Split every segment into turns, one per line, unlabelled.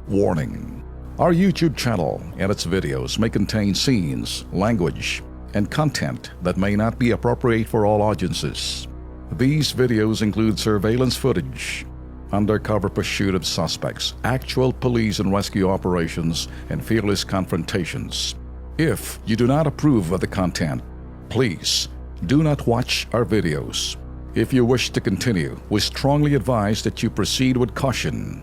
Warning: our YouTube channel and its videos may contain scenes, language, and content that may not be appropriate for all audiences. These videos include surveillance footage, undercover pursuit of suspects, actual police and rescue operations, and fearless confrontations. If you do not approve of the content, please do not watch our videos. If you wish to continue, we strongly advise that you proceed with caution.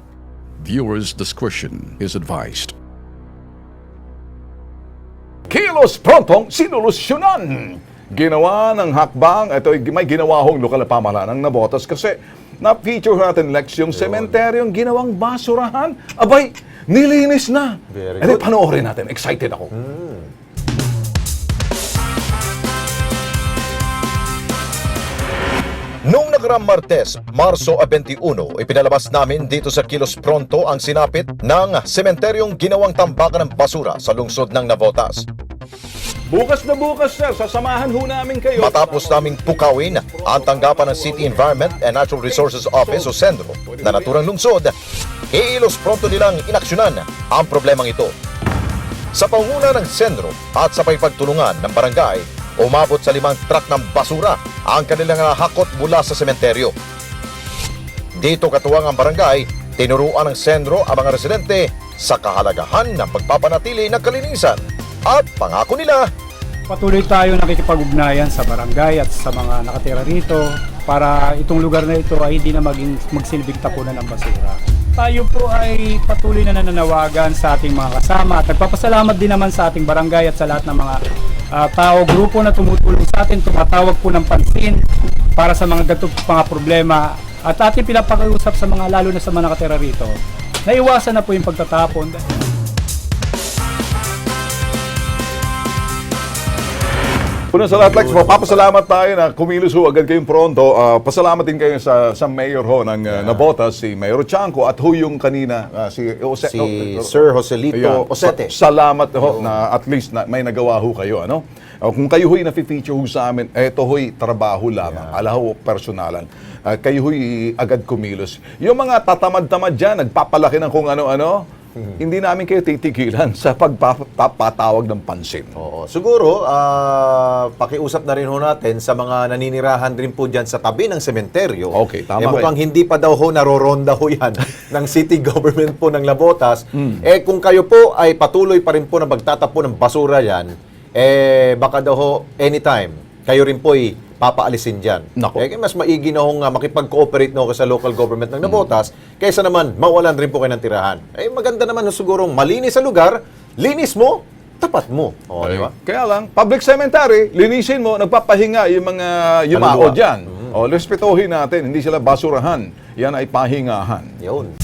Viewers' discretion is advised.
Kilos prontong sinolusyonan. Ginawa ng hakbang, ito may ginawa hong lokal na pamahalaan ng Navotas kasi na-feature natin Lex yung sementeryong ginawang basurahan. Abay, nilinis na.
Very
Edi,
good.
panoorin natin. Excited ako.
Noong nakaraang Martes, Marso 21, ipinalabas namin dito sa Kilos Pronto ang sinapit ng sementeryong ginawang tambakan ng basura sa lungsod ng Navotas.
Bukas na bukas, sir. Sasamahan ho namin kayo.
Matapos naming pukawin ang tanggapan ng City Environment and Natural Resources Office o Sendro na naturang lungsod, iilos pronto nilang inaksyonan ang problemang ito. Sa panguna ng Sendro at sa pagtulungan ng barangay, umabot sa 5 truck ng basura ang kanilang hakot mula sa sementeryo. Dito katuwang ang barangay, tinuruan ng Sendro ang mga residente sa kahalagahan ng pagpapanatili ng kalinisan at pangako nila,
Patuloy tayo nakikipag-ugnayan sa barangay at sa mga nakatira rito para itong lugar na ito ay hindi na magsilbing tapunan ng basura. Tayo po ay patuloy na nananawagan sa ating mga kasama at nagpapasalamat din naman sa ating barangay at sa lahat ng mga tao, grupo na tumutulong sa atin, tumatawag po ng pansin para sa mga ganitong mga problema at ating pinapakiusap sa mga lalo na sa mga nakatira rito na iwasan na po yung pagtatapon.
Una sa lahat, Lex, papasalamat tayo na kumilos ho agad kayong pronto. Pasalamat din kayo sa mayor ho ng Navotas, si Mayor Chanco, at ho yung kanina, si
Sir Joselito Osete.
Salamat ho na at least na may nagawa ho kayo. Ano? Kung kayo ho'y na-feature ho sa amin, eto ho'y trabaho lamang. Ala ho, personalan. Kayo ho'y agad kumilos. Yung mga tatamad-tamad dyan, nagpapalaki ng kung ano-ano, hindi namin kayo titigilan sa pagpapatawag ng pansin.
Oo. Siguro, pakiusap na rin ho natin sa mga naninirahan rin po dyan sa tabi ng sementeryo.
Okay, tama
mukhang hindi pa daw ho naroronda ho yan ng city government po ng Navotas. Kung kayo po ay patuloy pa rin po na magtatapon ng basura yan, baka daw ho anytime, kayo rin po ay papaalisin dyan. Mas maigi na hong makipag-cooperate na ho sa local government ng Navotas kaysa naman mawalan rin po kayo ng tirahan. Maganda naman sigurong malinis sa lugar, linis mo, tapat mo. Di ba?
Kaya lang, public cemetery, linisin mo, nagpapahinga yung mga yumao dyan. Respetuhin natin, hindi sila basurahan. Yan ay pahingahan.
Yun.